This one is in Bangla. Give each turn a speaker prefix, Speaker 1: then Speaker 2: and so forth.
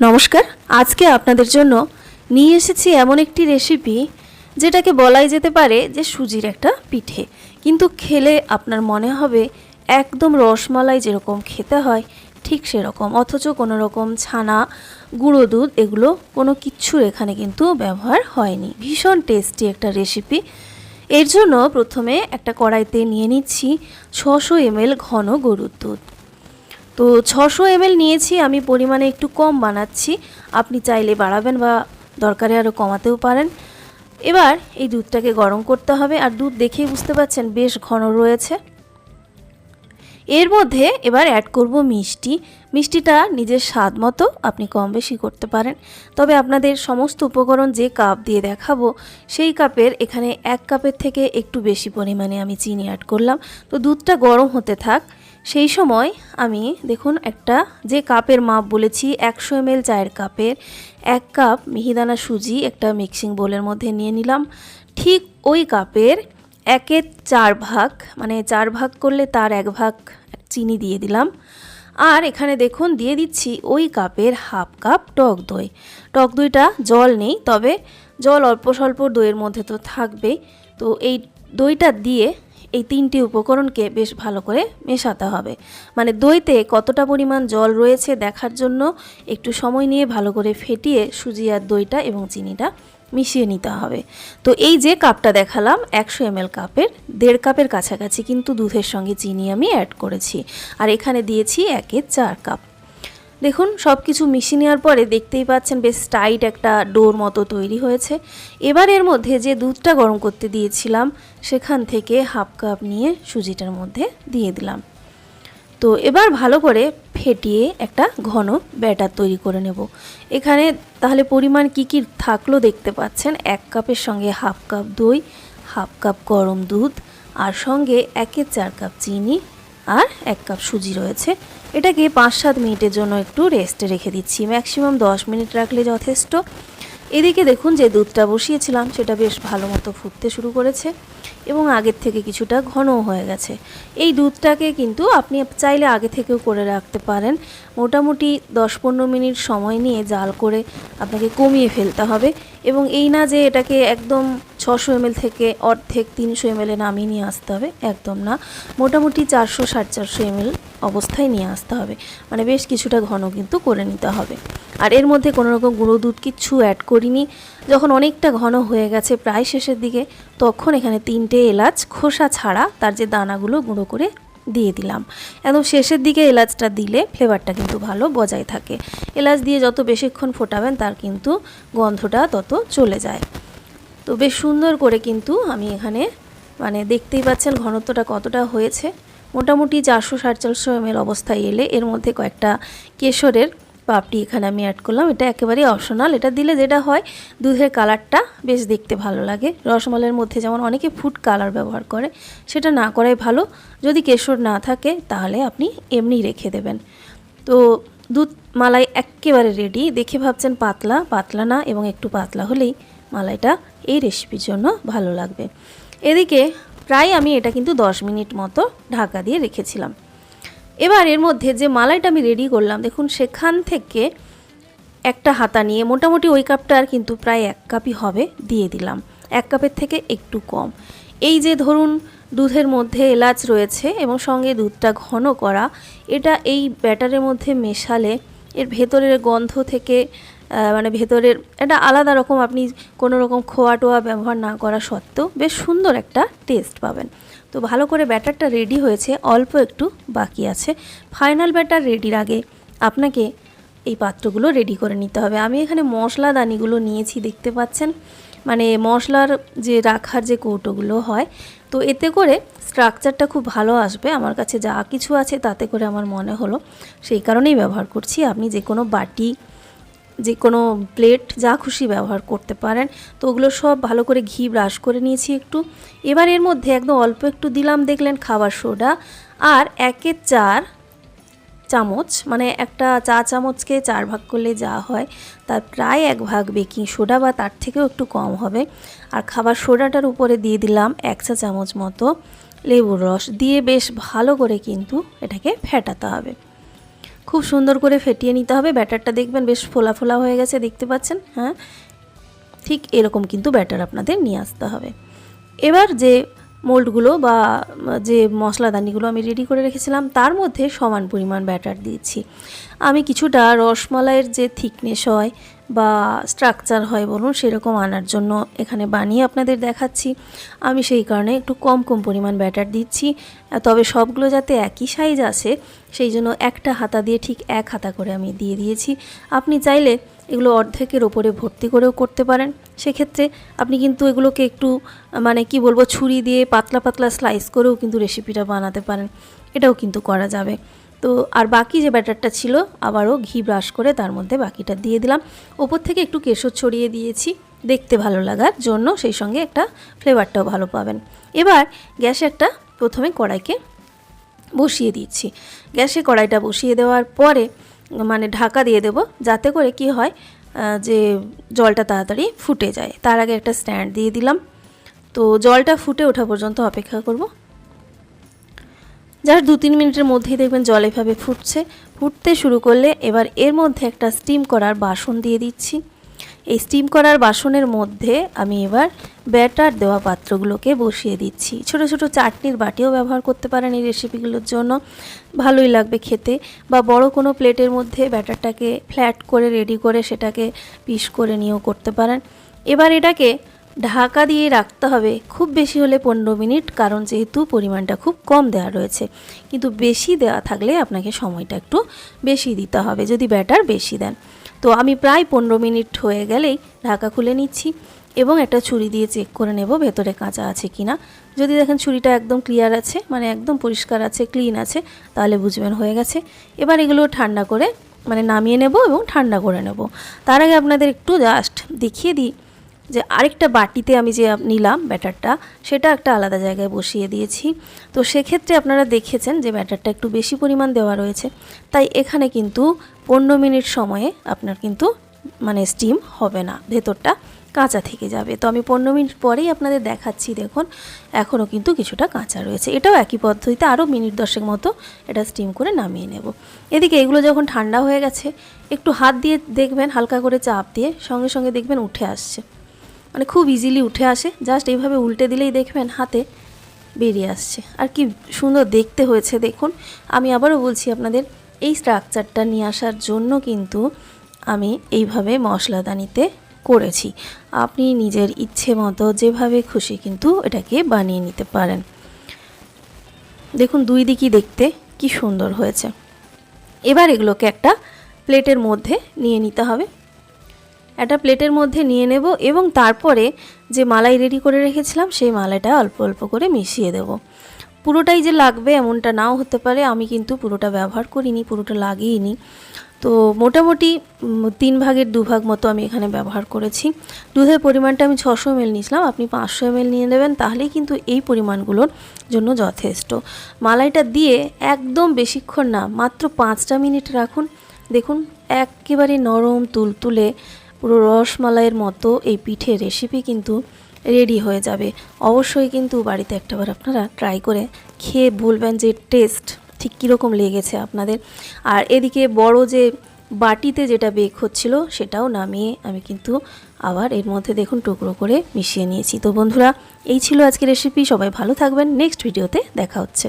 Speaker 1: নমস্কার। আজকে আপনাদের জন্য নিয়ে এসেছি এমন একটি রেসিপি যেটাকে বলাই যেতে পারে যে সুজির একটা পিঠে, কিন্তু খেলে আপনার মনে হবে একদম রসমালাই যেরকম খেতে হয় ঠিক সেরকম, অথচ কোনো রকম ছানা, গুঁড়ো দুধ এগুলো কোনো কিচ্ছু এখানে কিন্তু ব্যবহার হয়নি। ভীষণ টেস্টি একটা রেসিপি। এর জন্য প্রথমে একটা কড়াইতে নিয়ে নিচ্ছি 600 ml ঘন গরুর দুধ। তো 600 ml নিয়েছি আমি, পরিমাণে একটু কম বানাচ্ছি, আপনি চাইলে বাড়াবেন বা দরকারে আরও কমাতেও পারেন। এবার এই দুধটাকে গরম করতে হবে, আর দুধ দেখেই বুঝতে পারছেন বেশ ঘন রয়েছে। এর মধ্যে এবার অ্যাড করব মিষ্টি। মিষ্টিটা নিজের স্বাদ মতো আপনি কম বেশি করতে পারেন, তবে আপনাদের সমস্ত উপকরণ যে কাপ দিয়ে দেখাবো সেই কাপের এখানে 1 কাপের থেকে একটু বেশি পরিমাণে আমি চিনি অ্যাড করলাম। তো দুধটা গরম হতে থাক, সেই সময় আমি দেখুন একটা যে কাপের মাপ বলেছি 100 ml চায়ের কাপের 1 কাপ মিহিদানা সুজি একটা মিক্সিং বোলের মধ্যে নিয়ে নিলাম। ঠিক ওই কাপের 1/4 ভাগ, মানে 4 ভাগ করলে তার 1 ভাগ চিনি দিয়ে দিলাম। আর এখানে দেখুন দিয়ে দিচ্ছি ওই কাপের হাফ কাপ টক দই। টক দইটা জল নেই, তবে জল অল্প স্বল্প দইয়ের মধ্যে তো থাকবেই। তো এই দইটা দিয়ে এই 3টি উপকরণকে বেশ ভালো করে মেশাতে হবে, মানে দইতে কতটা পরিমাণ জল রয়েছে দেখার জন্য একটু সময় নিয়ে ভালো করে ফেটিয়ে সুজি আর দইটা এবং চিনিটা মিশিয়ে নিতে হবে। তো এই যে কাপটা দেখালাম 100 ml কাপের 1.5 কাপের কাছাকাছি কিন্তু দুধের সঙ্গে চিনি আমি অ্যাড করেছি, আর এখানে দিয়েছি 1/4 কাপ। দেখুন সব কিছু মিশিয়ে নেওয়ার পরে দেখতেই পাচ্ছেন বেশ টাইট একটা ডোর মতো তৈরি হয়েছে। এবার এর মধ্যে যে দুধটা গরম করতে দিয়েছিলাম সেখান থেকে হাফ কাপ নিয়ে সুজিটার মধ্যে দিয়ে দিলাম। তো এবার ভালো করে ফেটিয়ে একটা ঘন ব্যাটার তৈরি করে নেব। এখানে তাহলে পরিমাণ কি কি থাকলো দেখতে পাচ্ছেন, 1 কাপের সঙ্গে হাফ কাপ দই, হাফ কাপ গরম দুধ, আর সঙ্গে 1/4 কাপ চিনি, আর 1 কাপ সুজি রয়েছে। এটাকে 5-7 মিনিটের জন্য একটু রেস্টে রেখে দিচ্ছি, ম্যাক্সিমাম 10 মিনিট রাখলে যথেষ্ট। এদিকে দেখুন যে দুধটা বসিয়েছিলাম সেটা বেশ ভালো মতো ফুটতে শুরু করেছে এবং আগের থেকে কিছুটা ঘনও হয়ে গেছে। এই দুধটাকে কিন্তু আপনি চাইলে আগে থেকেও করে রাখতে পারেন। মোটামুটি 10-15 মিনিট সময় নিয়ে জাল করে আপনাকে কমিয়ে ফেলতে হবে, এবং এই না যে এটাকে একদম 600 ml থেকে অর্ধেক 300 ml নামিয়ে নিয়ে আসতে হবে, একদম না। মোটামুটি 400-450 ml অবস্থায় নিয়ে আসতে হবে, মানে বেশ কিছুটা ঘন কিন্তু করে নিতে হবে। আর এর মধ্যে কোনো রকম গুঁড়ো দুধ কিচ্ছু অ্যাড করিনি। যখন অনেকটা ঘন হয়ে গেছে প্রায় শেষের দিকে, তখন এখানে 3টে এলাচ খোসা ছাড়া তার যে দানাগুলো গুঁড়ো করে দিয়ে দিলাম। একদম শেষের দিকে এলাচটা দিলে ফ্লেভারটা কিন্তু ভালো বজায় থাকে। এলাচ দিয়ে যত বেশিক্ষণ ফোটাবেন তার কিন্তু গন্ধটা তত চলে যায়। তো বেশ সুন্দর করে কিন্তু আমি এখানে, মানে দেখতেই পাচ্ছেন ঘনত্বটা কতটা হয়েছে। মোটামুটি 400-450 ml অবস্থায় এলে এর মধ্যে কয়েকটা কেশরের পাপড়ি এখানে আমি অ্যাড করলাম। এটা একেবারেই অপশনাল, এটা দিলে যেটা হয় দুধের কালারটা বেশ দেখতে ভালো লাগে। রসমালাইয়ের মধ্যে যেমন অনেকে ফুড কালার ব্যবহার করে, সেটা না করাই ভালো। যদি কেশর না থাকে তাহলে আপনি এমনি রেখে দেবেন। তো দুধ মালাই একেবারে রেডি। দেখে ভাবছেন পাতলা, পাতলা না, এবং একটু পাতলা হলেই মালাইটা এই রেসিপির জন্য ভালো লাগবে। এদিকে প্রায় আমি এটা কিন্তু 10 মিনিট মতো ঢাকা দিয়ে রেখেছিলাম। এবার এর মধ্যে যে মালাইটা আমি রেডি করলাম দেখুন, সেখান থেকে একটা হাতা নিয়ে মোটামুটি ওই কাপটার কিন্তু প্রায় 1 কাপই হবে দিয়ে দিলাম, 1 কাপের থেকে একটু কম। এই যে ধরুন দুধের মধ্যে এলাচ রয়েছে এবং সঙ্গে দুধটা ঘন করা, এটা এই ব্যাটারের মধ্যে মেশালে এর ভেতরের গন্ধ থেকে মানে ভেতরের একটা আলাদা রকম, আপনি কোনো রকম খোয়া টোয়া ব্যবহার না করা সত্ত্বেও বেশ সুন্দর একটা টেস্ট পাবেন। তো ভালো করে ব্যাটারটা রেডি হয়েছে, অল্প একটু বাকি আছে। ফাইনাল ব্যাটার রেডির আগে আপনাকে এই পাত্রগুলো রেডি করে নিতে হবে। আমি এখানে মশলা দানিগুলো নিয়েছি দেখতে পাচ্ছেন, মানে মশলার যে রাখার যে কৌটোগুলো হয়, তো এতে করে স্ট্রাকচারটা খুব ভালো আসবে। আমার কাছে যা কিছু আছে তাতে করে আমার মনে হলো, সেই কারণেই ব্যবহার করছি। আপনি যে কোনো বাটি, যে কোনো প্লেট যা খুশি ব্যবহার করতে পারেন। তো ওগুলো সব ভালো করে ঘি ব্রাশ করে নিয়েছি একটু। এবার এর মধ্যে একদম অল্প একটু দিলাম দেখলেন খাবার সোডা, আর 1/4 চামচ, মানে একটা চা চামচকে 4 ভাগ করলে যা হয় তার প্রায় 1 ভাগ বেকিং সোডা, বা তার থেকেও একটু কম হবে। আর খাবার সোডাটার উপরে দিয়ে দিলাম 1 চা চামচ মতো লেবুর রস দিয়ে বেশ ভালো করে কিন্তু এটাকে ফেটাতে হবে। খুব সুন্দর করে ফেটিয়ে নিতে হবে। ব্যাটারটা দেখবেন বেশ ফোলা ফোলা হয়ে গেছে, দেখতে পাচ্ছেন। হ্যাঁ, ঠিক এরকম কিন্তু ব্যাটার আপনাদের নিয়ে আসতে হবে। এবার যে মোল্ডগুলো বা যে মশলাদানিগুলো আমি রেডি করে রেখেছিলাম তার মধ্যে সমান পরিমাণ ব্যাটার দিয়েছি। আমি কিছুটা রসমালাইয়ের যে থিকনেস হয় বা স্ট্রাকচার হয় বলুন, সেরকম আনার জন্য এখানে বানিয়ে আপনাদের দেখাচ্ছি। আমি সেই কারণে একটু কম পরিমাণ ব্যাটার দিচ্ছি, তবে সবগুলো যাতে একই সাইজ আসে সেই জন্য একটা হাতা দিয়ে ঠিক এক হাতা করে আমি দিয়ে দিয়েছি। আপনি চাইলে এগুলো অর্ধেকের ওপরে ভর্তি করেও করতে পারেন। সেক্ষেত্রে আপনি কিন্তু এগুলোকে একটু মানে কি বলবো, ছুরি দিয়ে পাতলা পাতলা স্লাইস করেও কিন্তু রেসিপিটা বানাতে পারেন, এটাও কিন্তু করা যাবে। তো আর বাকি যে ব্যাটারটা ছিল আবারও ঘি ব্রাশ করে তার মধ্যে বাকিটা দিয়ে দিলাম। ওপর থেকে একটু কেশর ছড়িয়ে দিয়েছি দেখতে ভালো লাগার জন্য, সেই সঙ্গে একটা ফ্লেভারটাও ভালো পাবেন। এবার গ্যাসে একটা প্রথমে কড়াইকে বসিয়ে দিচ্ছি। গ্যাসে কড়াইটা বসিয়ে দেওয়ার পরে মানে ঢাকা দিয়ে দেব, যাতে করে কি হয় যে জলটা তাড়াতাড়ি ফুটে যায়। তার আগে একটা স্ট্যান্ড দিয়ে দিলাম। তো জলটা ফুটে ওঠা পর্যন্ত অপেক্ষা করব। জাস্ট 2-3 মিনিটের মধ্যেই দেখবেন জল এভাবে ফুটতে শুরু করলে এবার এর মধ্যে একটা স্টিম করার বাসন দিয়ে দিচ্ছি। এই স্টিম করার বাসনের মধ্যে আমি এবার ব্যাটার দেওয়া পাত্রগুলোকে বসিয়ে দিচ্ছি। ছোট ছোট চাটনির বাটিও ব্যবহার করতে পারেন এই রেসিপিগুলোর জন্য, ভালোই লাগবে খেতে। বা বড় কোনো প্লেটের মধ্যে ব্যাটারটাকে ফ্ল্যাট করে রেডি করে সেটাকে পিস করে নিয়েও করতে পারেন। এবার এটাকে ঢাকা দিয়ে রাখতে হবে খুব বেশি হলে 15 মিনিট, কারণ যেহেতু পরিমাণটা খুব কম দেওয়া রয়েছে। কিন্তু বেশি দেওয়া থাকলে আপনাকে সময়টা একটু বেশি দিতে হবে যদি ব্যাটার বেশি দেন। তো আমি প্রায় 15 মিনিট হয়ে গেলেই ঢাকা খুলে নিচ্ছি এবং একটা ছুরি দিয়ে চেক করে নেব ভেতরে কাঁচা আছে কিনা। যদি দেখেন ছুরিটা একদম ক্লিয়ার আছে, মানে একদম পরিষ্কার আছে, ক্লিন আছে, তাহলে বুঝবেন হয়ে গেছে। এবার এগুলো ঠান্ডা করে মানে নামিয়ে নেব এবং ঠান্ডা করে নেব। তার আগে আপনাদের একটু জাস্ট দেখিয়ে দিই যে আরেকটা বাটিতে আমি যে নিলাম ব্যাটারটা, সেটা একটা আলাদা জায়গায় বসিয়ে দিয়েছি। তো সেক্ষেত্রে আপনারা দেখেছেন যে ব্যাটারটা একটু বেশি পরিমাণ দেওয়া রয়েছে, তাই এখানে কিন্তু 15 মিনিট সময়ে আপনার কিন্তু মানে স্টিম হবে না, ভেতরটা কাঁচা থেকে যাবে। তো আমি 15 মিনিট পরেই আপনাদের দেখাচ্ছি। দেখুন এখনও কিন্তু কিছুটা কাঁচা রয়েছে। এটাও একই পদ্ধতিতে আরও মিনিট 10 মতো এটা স্টিম করে নামিয়ে নেব। এদিকে এগুলো যখন ঠান্ডা হয়ে গেছে একটু হাত দিয়ে দেখবেন, হালকা করে চাপ দিয়ে সঙ্গে সঙ্গে দেখবেন উঠে আসছে, মানে খুব ইজিলি উঠে আসে। জাস্ট এইভাবে উল্টে দিলেই দেখবেন হাতে বেরিয়ে আসছে। আর কি সুন্দর দেখতে হয়েছে দেখুন। আমি আবারও বলছি আপনাদের, এই স্ট্রাকচারটা নিয়ে আসার জন্য কিন্তু আমি এইভাবে মশলাদানিতে করেছি। আপনি নিজের ইচ্ছে মতো যেভাবে খুশি কিন্তু এটাকে বানিয়ে নিতে পারেন। দেখুন দুই দিকই দেখতে কি সুন্দর হয়েছে। এবার এগুলোকে একটা প্লেটের মধ্যে নিয়ে নিতে হবে। একটা প্লেটের মধ্যে নিয়ে নেব এবং তারপরে যে মালাই রেডি করে রেখেছিলাম সেই মালাইটা অল্প অল্প করে মিশিয়ে দেব। পুরোটাই যে লাগবে এমনটা নাও হতে পারে, আমি কিন্তু পুরোটা ব্যবহার করিনি, পুরোটা লাগিয়েনি। তো মোটামুটি 3 ভাগের 2 ভাগ মতো আমি এখানে ব্যবহার করেছি। দুধের পরিমাণটা আমি 600 ml নিয়েছিলাম, আপনি 500 ml নিয়ে নেবেন, তাহলেই কিন্তু এই পরিমাণগুলোর জন্য যথেষ্ট। মালাইটা দিয়ে একদম বেশিক্ষণ না, মাত্র 5টা মিনিট রাখুন। দেখুন একেবারে নরম তুলতুলে পুরো রসমালাইয়ের মতো এই পিঠে রেসিপি কিন্তু রেডি হয়ে যাবে। অবশ্যই কিন্তু বাড়িতে একটাবার আপনারা ট্রাই করে খেয়ে বলবেন যে টেস্ট ঠিক কীরকম লেগেছে আপনাদের। আর এদিকে বড় যে বাটিতে যেটা বেক হচ্ছিল সেটাও নামিয়ে আমি কিন্তু আবার এর মধ্যে দেখুন টুকরো করে মিশিয়ে নিয়েছি। তো বন্ধুরা, এই ছিল আজকের রেসিপি। সবাই ভালো থাকবেন, নেক্সট ভিডিওতে দেখা হচ্ছে।